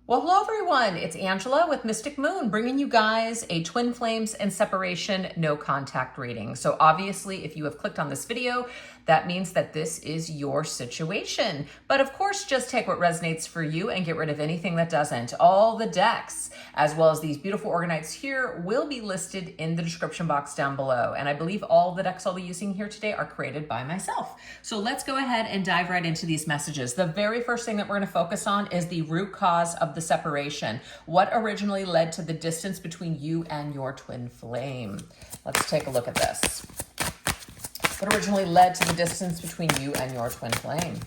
Well, hello everyone. It's Angela with Mystic Moon, bringing you guys a twin flames and separation no contact reading. So obviously, if you have clicked on this video, that means that this is your situation. But of course, just take what resonates for you and get rid of anything that doesn't. All the decks, as well as these beautiful organites here, will be listed in the description box down below. And I believe all the decks I'll be using here today are created by myself. So let's go ahead and dive right into these messages. The very first thing that we're going to focus on is the root cause of the separation. What originally led to the distance between you and your twin flame? Let's take a look at this. What originally led to the distance between you and your twin flame?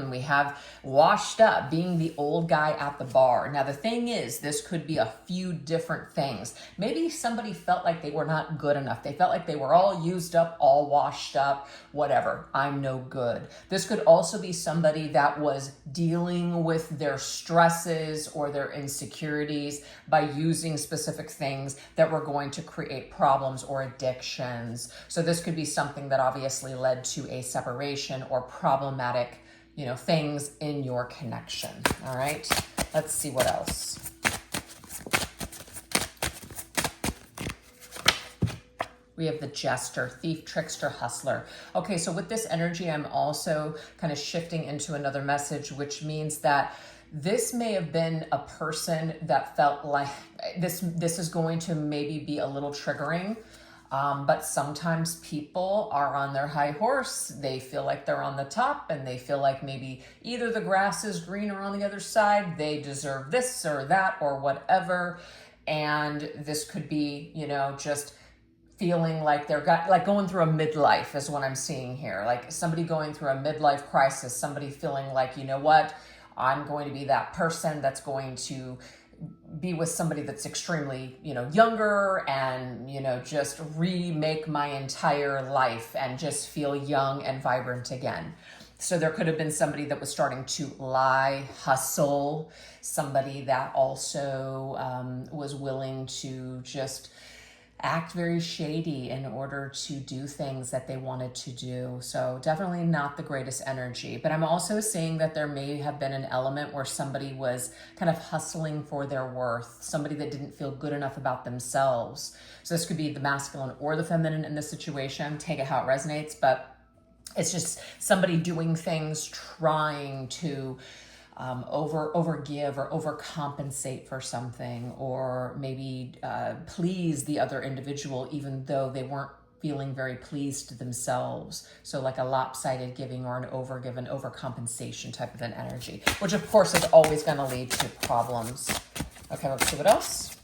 We have washed up, being the old guy at the bar. Now, the thing is, this could be a few different things. Maybe somebody felt like they were not good enough. They felt like they were all used up, all washed up, whatever. I'm no good. This could also be somebody that was dealing with their stresses or their insecurities by using specific things that were going to create problems or addictions. So this could be something that obviously led to a separation or problematic things in your connection. All right, let's see what else. We have the jester, thief, trickster, hustler. Okay, so with this energy, I'm also kind of shifting into another message, which means that this may have been a person that felt like this is going to maybe be a little triggering. But sometimes people are on their high horse. They feel like they're on the top and they feel like maybe either the grass is greener on the other side, they deserve this or that or whatever. And this could be, just feeling like they're going through a midlife is what I'm seeing here. Like somebody going through a midlife crisis, somebody feeling like, what, I'm going to be that person that's going to be with somebody that's extremely, younger and, just remake my entire life and just feel young and vibrant again. So there could have been somebody that was starting to lie, hustle, somebody that also was willing to just act very shady in order to do things that they wanted to do. So definitely not the greatest energy. But I'm also seeing that there may have been an element where somebody was kind of hustling for their worth, somebody that didn't feel good enough about themselves. So this could be the masculine or the feminine in this situation. Take it how it resonates, but it's just somebody doing things, trying to overgive or overcompensate for something, or maybe please the other individual, even though they weren't feeling very pleased themselves. So like a lopsided giving or an overgive, an overcompensation type of an energy, which of course is always going to lead to problems. Okay, let's see what else.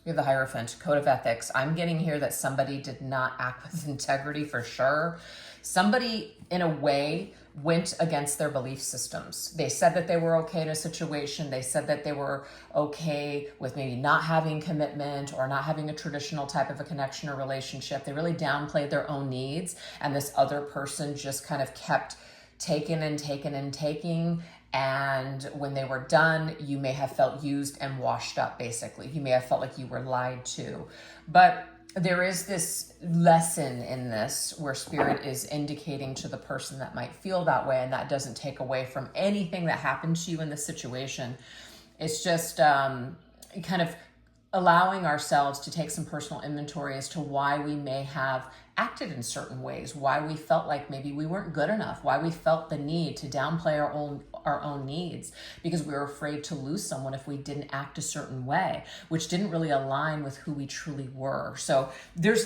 We have the Hierophant, Code of Ethics. I'm getting here that somebody did not act with integrity for sure. Somebody, in a way, went against their belief systems. They said that they were okay in a situation. They said that they were okay with maybe not having commitment or not having a traditional type of a connection or relationship. They really downplayed their own needs, and this other person just kind of kept taking and taking and taking. And when they were done, you may have felt used and washed up, basically. You may have felt like you were lied to. But there is this lesson in this where Spirit is indicating to the person that might feel that way, and that doesn't take away from anything that happened to you in this situation. It's just kind of allowing ourselves to take some personal inventory as to why we may have acted in certain ways, why we felt like maybe we weren't good enough, why we felt the need to downplay our own needs because we were afraid to lose someone if we didn't act a certain way, which didn't really align with who we truly were. So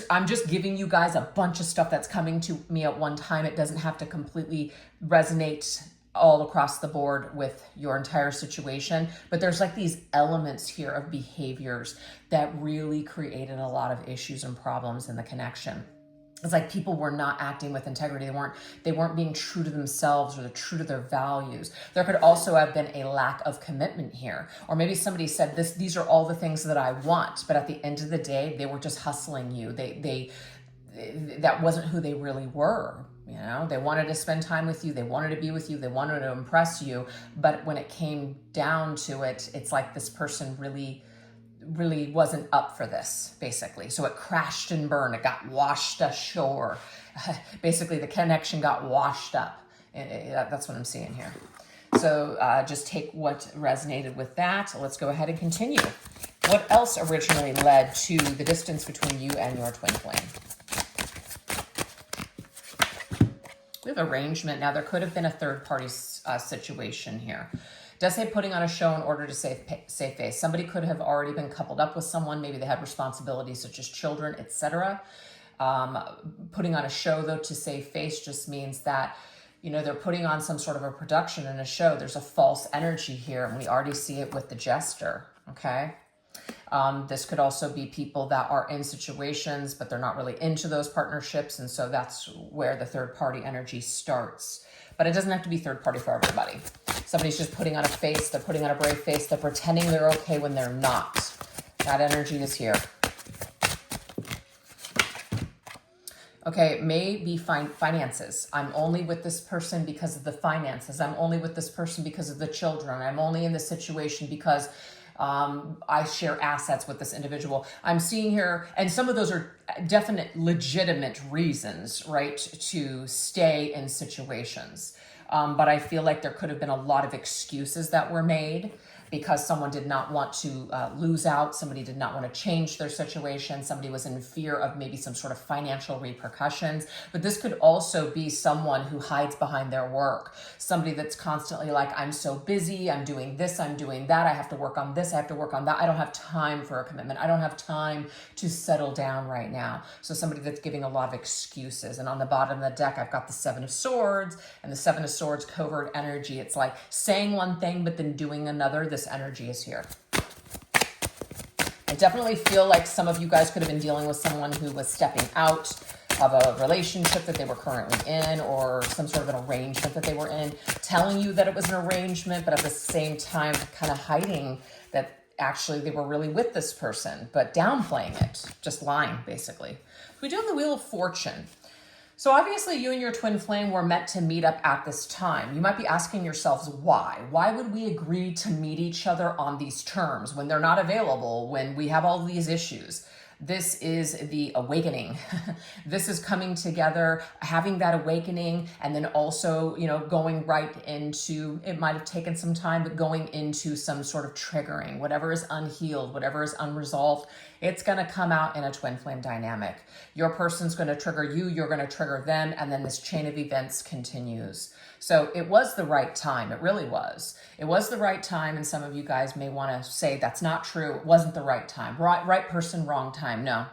I'm just giving you guys a bunch of stuff that's coming to me at one time. It doesn't have to completely resonate all across the board with your entire situation, but there's like these elements here of behaviors that really created a lot of issues and problems in the connection. It's like people were not acting with integrity. They weren't being true to themselves or true to their values. There could also have been a lack of commitment here. Or maybe somebody said, these are all the things that I want, but at the end of the day, they were just hustling you. That wasn't who they really were. They wanted to spend time with you. They wanted to be with you. They wanted to impress you. But when it came down to it, it's like this person really really wasn't up for this, basically. So it crashed and burned. It got washed ashore. Basically, the connection got washed up. That's what I'm seeing here. So just take what resonated with that. Let's go ahead and continue. What else originally led to the distance between you and your twin flame? We have arrangement. Now, there could have been a third-party situation here. It does say putting on a show in order to save face. Somebody could have already been coupled up with someone. Maybe they had responsibilities such as children, etc. Putting on a show, though, to save face just means that, you know, they're putting on some sort of a production and a show. There's a false energy here, and we already see it with the jester, okay? This could also be people that are in situations, but they're not really into those partnerships. And so that's where the third party energy starts. But it doesn't have to be third party for everybody. Somebody's just putting on a face. They're putting on a brave face. They're pretending they're okay when they're not. That energy is here. Okay, maybe finances. I'm only with this person because of the finances. I'm only with this person because of the children. I'm only in this situation because I share assets with this individual. I'm seeing here, and some of those are definite legitimate reasons, right, to stay in situations. But I feel like there could have been a lot of excuses that were made because someone did not want to lose out. Somebody did not want to change their situation. Somebody was in fear of maybe some sort of financial repercussions. But this could also be someone who hides behind their work. Somebody that's constantly like, I'm so busy, I'm doing this, I'm doing that, I have to work on this, I have to work on that. I don't have time for a commitment. I don't have time to settle down right now. So somebody that's giving a lot of excuses. And on the bottom of the deck, I've got the Seven of Swords, and the Seven of Swords covert energy. It's like saying one thing, but then doing another. This energy is here. I definitely feel like some of you guys could have been dealing with someone who was stepping out of a relationship that they were currently in, or some sort of an arrangement that they were in, telling you that it was an arrangement, but at the same time kind of hiding that actually they were really with this person, but downplaying it, just lying, basically. We do have the Wheel of Fortune. So obviously you and your twin flame were meant to meet up at this time. You might be asking yourselves why? Why would we agree to meet each other on these terms when they're not available, when we have all these issues? This is the awakening. This is coming together, having that awakening, and then also, you know, going right into, it might have taken some time, but going into some sort of triggering, whatever is unhealed, whatever is unresolved, it's going to come out in a twin flame dynamic. Your person's going to trigger you, you're going to trigger them, and then this chain of events continues. So it was the right time. It really was. It was the right time, and some of you guys may want to say that's not true. It wasn't the right time. Right person, wrong time. No,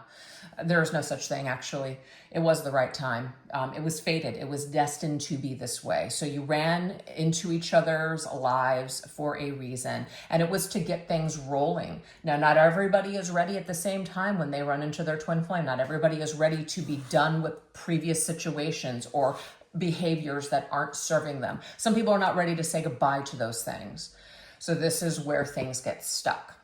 there is no such thing, actually. It was the right time. It was fated. It was destined to be this way. So you ran into each other's lives for a reason, and it was to get things rolling. Now, not everybody is ready at the same time when they run into their twin flame. Not everybody is ready to be done with previous situations or behaviors that aren't serving them. Some people are not ready to say goodbye to those things. So this is where things get stuck.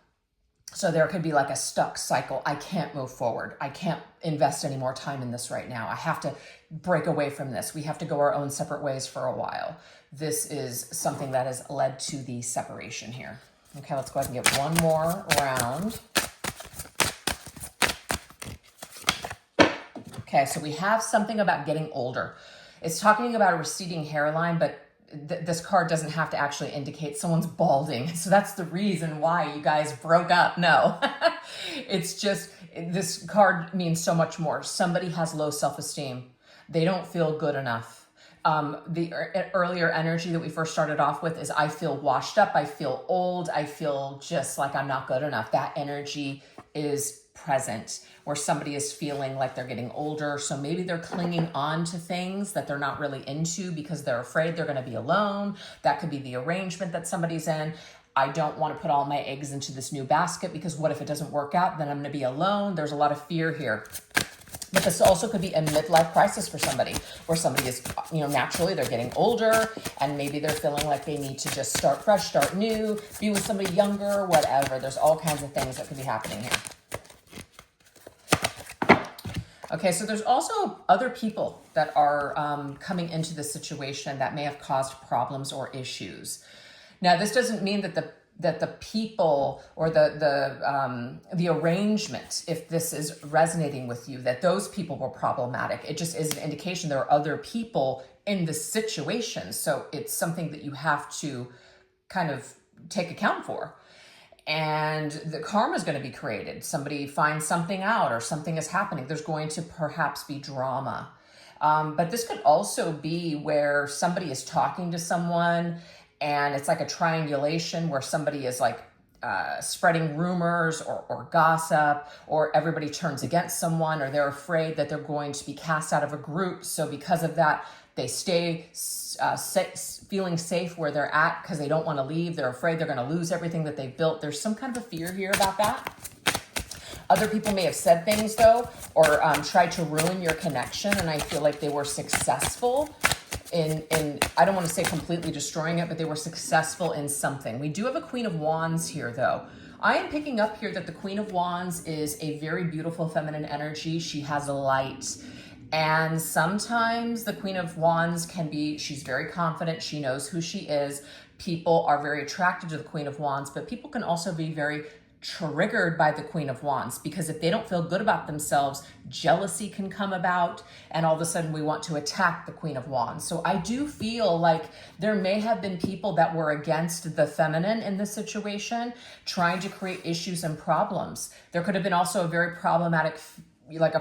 So there could be like a stuck cycle. I can't move forward. I can't invest any more time in this right now. I have to break away from this. We have to go our own separate ways for a while. This is something that has led to the separation here. Okay, let's go ahead and get one more round. Okay, so we have something about getting older. It's talking about a receding hairline, but this card doesn't have to actually indicate someone's balding. So that's the reason why you guys broke up. No, it's just, this card means so much more. Somebody has low self-esteem. They don't feel good enough. The earlier energy that we first started off with is I feel washed up. I feel old. I feel just like I'm not good enough. That energy is present where somebody is feeling like they're getting older. So maybe they're clinging on to things that they're not really into because they're afraid they're going to be alone. That could be the arrangement that somebody's in. I don't want to put all my eggs into this new basket because what if it doesn't work out? Then I'm going to be alone. There's a lot of fear here. But this also could be a midlife crisis for somebody where somebody is, you know, naturally they're getting older and maybe they're feeling like they need to just start fresh, start new, be with somebody younger, whatever. There's all kinds of things that could be happening here. Okay, so there's also other people that are coming into this situation that may have caused problems or issues. Now, this doesn't mean that that the people or the arrangement, if this is resonating with you, that those people were problematic. It just is an indication there are other people in this situation. So it's something that you have to kind of take account for. And the karma is going to be created. Somebody finds something out or something is happening. There's going to perhaps be drama. But this could also be where somebody is talking to someone and it's like a triangulation where somebody is like spreading rumors or gossip, or everybody turns against someone, or they're afraid that they're going to be cast out of a group. So because of that, they stay feeling safe where they're at because they don't want to leave. They're afraid they're going to lose everything that they've built. There's some kind of a fear here about that. Other people may have said things though, or tried to ruin your connection, and I feel like they were successful in I don't want to say completely destroying it, but they were successful in something. We do have a Queen of Wands here though. I am picking up here that the Queen of Wands is a very beautiful feminine energy. She has a light. And sometimes the Queen of Wands she's very confident. She knows who she is. People are very attracted to the Queen of Wands, but people can also be very triggered by the Queen of Wands, because if they don't feel good about themselves, jealousy can come about, and all of a sudden we want to attack the Queen of Wands. So I do feel like there may have been people that were against the feminine in this situation, trying to create issues and problems. There could have been also a very problematic, like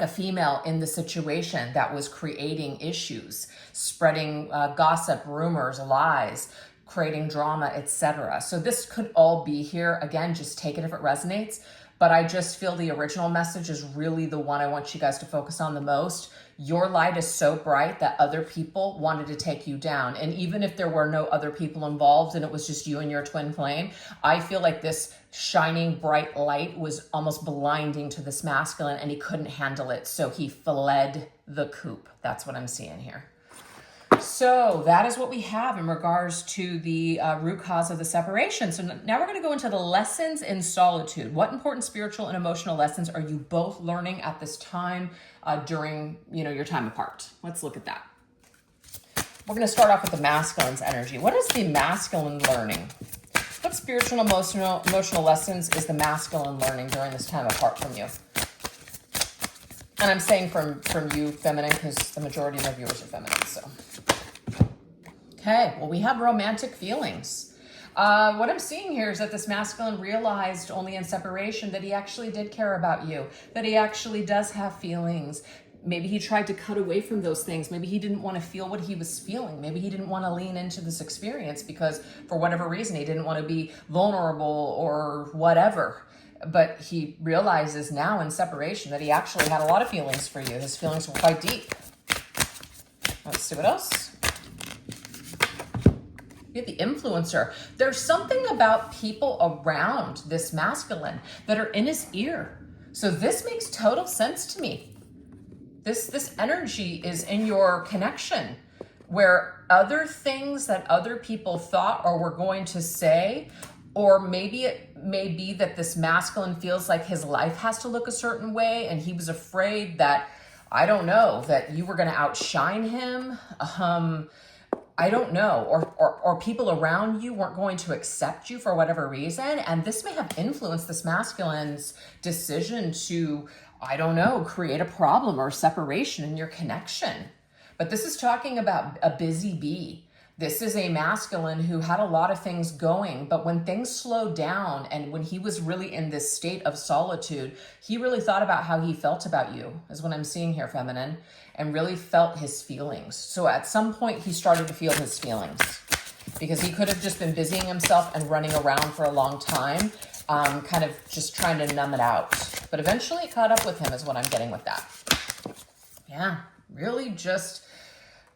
a female in the situation that was creating issues, spreading gossip, rumors, lies, creating drama, etc. So this could all be here. Again, just take it if it resonates. But I just feel the original message is really the one I want you guys to focus on the most. Your light is so bright that other people wanted to take you down. And even if there were no other people involved and it was just you and your twin flame, I feel like this shining bright light was almost blinding to this masculine and he couldn't handle it. So he fled the coop. That's what I'm seeing here. So that is what we have in regards to the root cause of the separation. So now we're going to go into the lessons in solitude. What important spiritual and emotional lessons are you both learning at this time during your time apart? Let's look at that. We're going to start off with the masculine's energy. What is the masculine learning? What spiritual and emotional lessons is the masculine learning during this time apart from you? And I'm saying from you, feminine, because the majority of my viewers are feminine. So, okay, well, we have romantic feelings. What I'm seeing here is that this masculine realized only in separation that he actually did care about you, that he actually does have feelings. Maybe he tried to cut away from those things. Maybe he didn't want to feel what he was feeling. Maybe he didn't want to lean into this experience because for whatever reason, he didn't want to be vulnerable or whatever. But he realizes now in separation that he actually had a lot of feelings for you. His feelings were quite deep. Let's see what else. You have the influencer. There's something about people around this masculine that are in his ear. So this makes total sense to me. This energy is in your connection, where other things that other people thought or were going to say, or maybe it may be that this masculine feels like his life has to look a certain way and he was afraid that, I don't know, that you were going to outshine him. I don't know, or people around you weren't going to accept you for whatever reason. And this may have influenced this masculine's decision to, I don't know, create a problem or separation in your connection. But this is talking about a busy bee. This is a masculine who had a lot of things going, but when things slowed down and when he was really in this state of solitude, he really thought about how he felt about you, is what I'm seeing here, feminine, and really felt his feelings. So at some point, he started to feel his feelings because he could have just been busying himself and running around for a long time, kind of just trying to numb it out. But eventually it caught up with him is what I'm getting with that. Yeah, really just...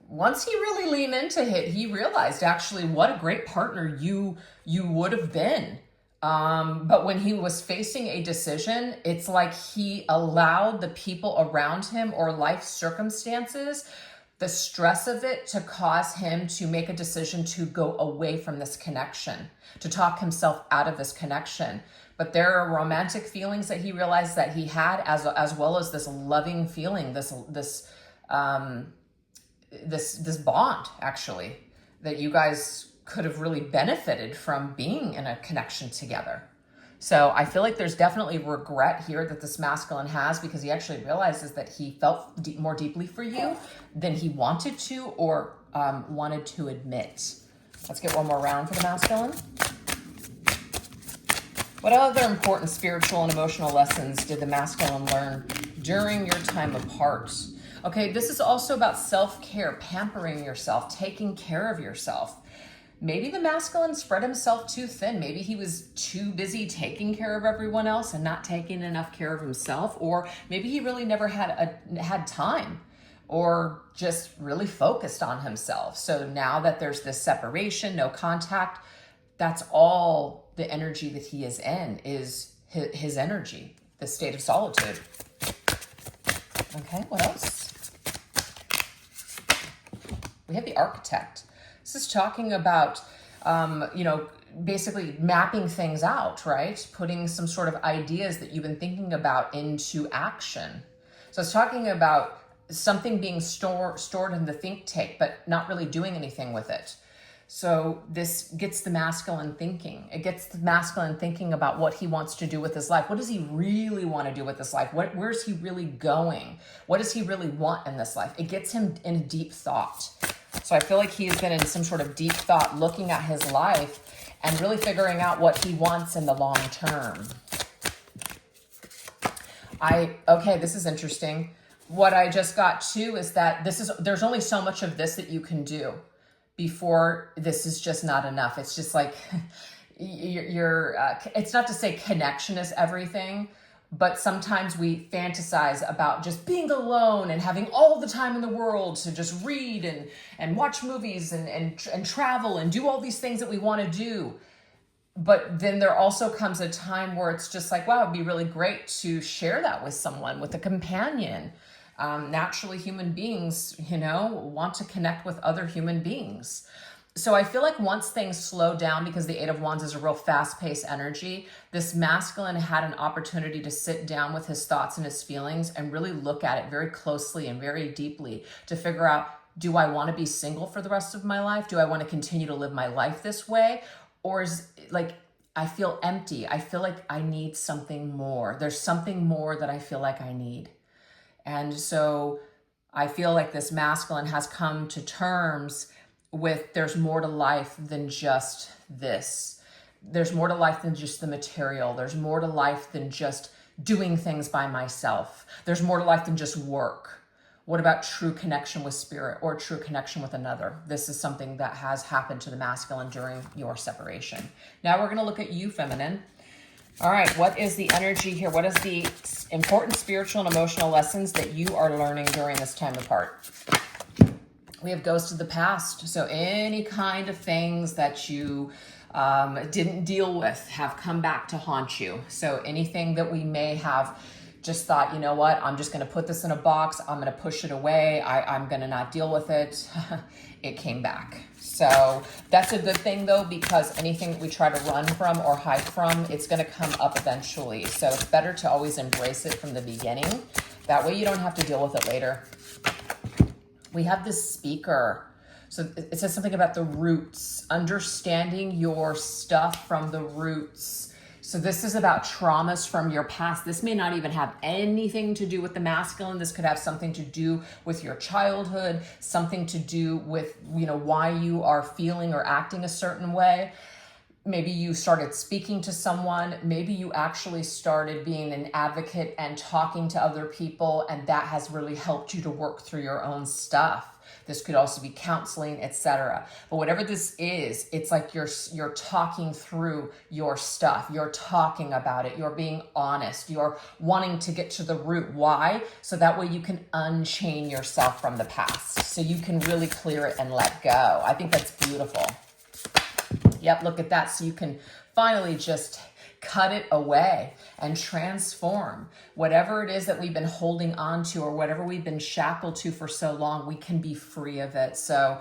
Once he really leaned into it, he realized actually what a great partner you would have been. But when he was facing a decision, it's like he allowed the people around him or life circumstances, the stress of it, to cause him to make a decision to go away from this connection, to talk himself out of this connection. But there are romantic feelings that he realized that he had, as well as this loving feeling, this bond, actually, that you guys could have really benefited from being in a connection together. So I feel like there's definitely regret here that this masculine has, because he actually realizes that he felt more deeply for you than he wanted to or wanted to admit. Let's get one more round for the masculine. What other important spiritual and emotional lessons did the masculine learn during your time apart? Okay, this is also about self-care, pampering yourself, taking care of yourself. Maybe the masculine spread himself too thin. Maybe he was too busy taking care of everyone else and not taking enough care of himself. Or maybe he really never had time, or just really focused on himself. So now that there's this separation, no contact, that's all the energy that he is in, is his energy, the state of solitude. Okay, what else? We have the architect. This is talking about, basically mapping things out, right? Putting some sort of ideas that you've been thinking about into action. So it's talking about something being stored in the think tank, but not really doing anything with it. So this gets the masculine thinking. It gets the masculine thinking about what he wants to do with his life. What does he really want to do with his life? Where's he really going? What does he really want in this life? It gets him in deep thought. So I feel like he has been in some sort of deep thought, looking at his life and really figuring out what he wants in the long term. Okay, this is interesting. What I just got too is that there's only so much of this that you can do before this is just not enough. It's just like, it's not to say connection is everything, but sometimes we fantasize about just being alone and having all the time in the world to just read and watch movies and travel and do all these things that we want to do. But then there also comes a time where it's just like, wow, it'd be really great to share that with someone, with a companion. Naturally, human beings, want to connect with other human beings. So I feel like once things slow down, because the Eight of Wands is a real fast-paced energy, this masculine had an opportunity to sit down with his thoughts and his feelings and really look at it very closely and very deeply to figure out, do I want to be single for the rest of my life? Do I want to continue to live my life this way? Or is like, I feel empty. I feel like I need something more. There's something more that I feel like I need. And so I feel like this masculine has come to terms with there's more to life than just this. There's more to life than just the material. There's more to life than just doing things by myself. There's more to life than just work. What about true connection with spirit or true connection with another? This is something that has happened to the masculine during your separation. Now we're going to look at you, feminine. All right, what is the energy here? What is the important spiritual and emotional lessons that you are learning during this time apart? We have ghosts of the past. So any kind of things that you didn't deal with have come back to haunt you. So anything that we may have just thought, you know what, I'm just going to put this in a box. I'm going to push it away. I'm going to not deal with it. It came back. So that's a good thing though, because anything that we try to run from or hide from, it's going to come up eventually. So it's better to always embrace it from the beginning. That way you don't have to deal with it later. We have this speaker. So it says something about the roots, understanding your stuff from the roots. So this is about traumas from your past. This may not even have anything to do with the masculine. This could have something to do with your childhood, something to do with, why you are feeling or acting a certain way. Maybe you started speaking to someone. Maybe you actually started being an advocate and talking to other people, and that has really helped you to work through your own stuff. This could also be counseling, etc. But whatever this is, it's like you're talking through your stuff. You're talking about it. You're being honest. You're wanting to get to the root. Why? So that way you can unchain yourself from the past. So you can really clear it and let go. I think that's beautiful. Yep, look at that. So you can finally just cut it away and transform whatever it is that we've been holding on to or whatever we've been shackled to for so long. We can be free of it. So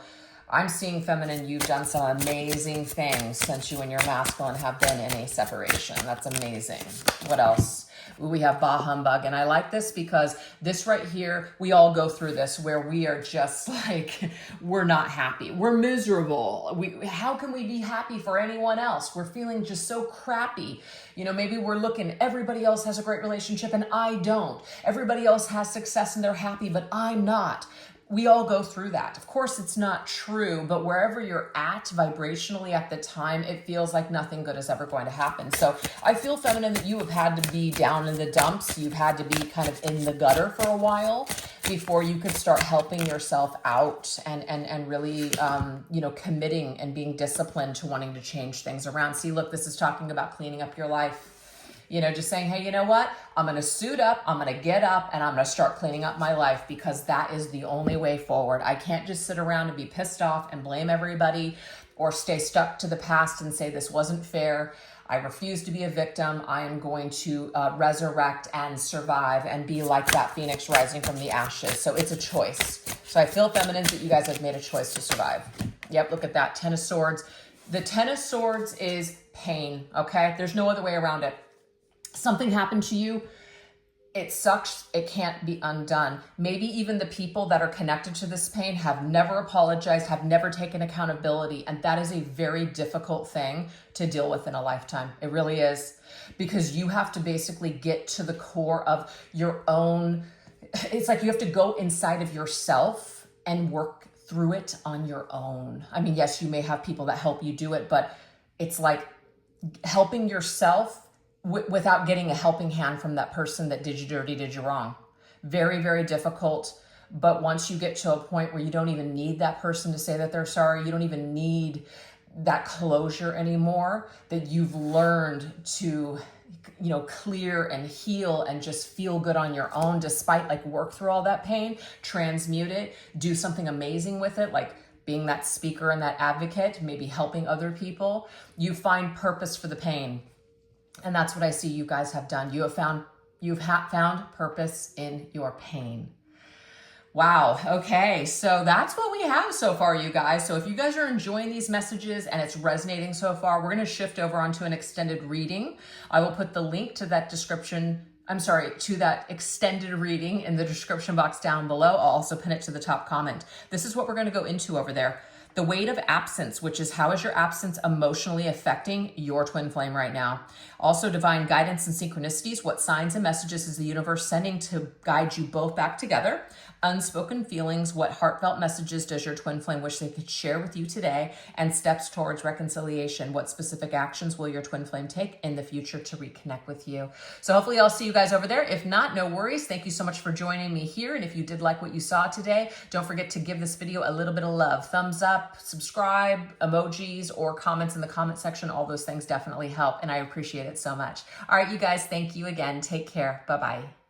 I'm seeing, feminine, you've done some amazing things since you and your masculine have been in a separation. That's amazing. What else? We have bah humbug. And I like this because this right here, we all go through this where we are just like, we're not happy. We're miserable. How can we be happy for anyone else? We're feeling just so crappy. You know, maybe we're looking, everybody else has a great relationship and I don't. Everybody else has success and they're happy, but I'm not. We all go through that. Of course, it's not true, but wherever you're at vibrationally at the time, it feels like nothing good is ever going to happen. So I feel, feminine, that you have had to be down in the dumps. You've had to be kind of in the gutter for a while before you could start helping yourself out and really, you know, committing and being disciplined to wanting to change things around. See, look, this is talking about cleaning up your life. You know, just saying, hey, you know what? I'm going to suit up, I'm going to get up, and I'm going to start cleaning up my life because that is the only way forward. I can't just sit around and be pissed off and blame everybody or stay stuck to the past and say this wasn't fair. I refuse to be a victim. I am going to resurrect and survive and be like that phoenix rising from the ashes. So it's a choice. So I feel, feminines, that you guys have made a choice to survive. Yep, look at that. Ten of Swords. The Ten of Swords is pain, okay? There's no other way around it. Something happened to you, it sucks, it can't be undone. Maybe even the people that are connected to this pain have never apologized, have never taken accountability, and that is a very difficult thing to deal with in a lifetime. It really is, because you have to basically get to the core of your own, it's like you have to go inside of yourself and work through it on your own. I mean, yes, you may have people that help you do it, but it's like helping yourself without getting a helping hand from that person that did you dirty, did you wrong. Very, very difficult. But once you get to a point where you don't even need that person to say that they're sorry, you don't even need that closure anymore, that you've learned to, you know, clear and heal and just feel good on your own, despite like work through all that pain, transmute it, do something amazing with it, like being that speaker and that advocate, maybe helping other people. You find purpose for the pain. And that's what I see you guys have done. You've found purpose in your pain. Wow. Okay. So that's what we have so far, you guys. So if you guys are enjoying these messages and it's resonating so far, we're going to shift over onto an extended reading. I will put the link to that to that extended reading in the description box down below. I'll also pin it to the top comment. This is what we're going to go into over there. The weight of absence, which is how is your absence emotionally affecting your twin flame right now? Also, divine guidance and synchronicities. What signs and messages is the universe sending to guide you both back together? Unspoken feelings. What heartfelt messages does your twin flame wish they could share with you today? And steps towards reconciliation. What specific actions will your twin flame take in the future to reconnect with you? So hopefully I'll see you guys over there. If not, no worries. Thank you so much for joining me here. And if you did like what you saw today, don't forget to give this video a little bit of love. Thumbs up, subscribe, emojis, or comments in the comment section. All those things definitely help. And I appreciate it so much. All right, you guys, thank you again. Take care. Bye-bye.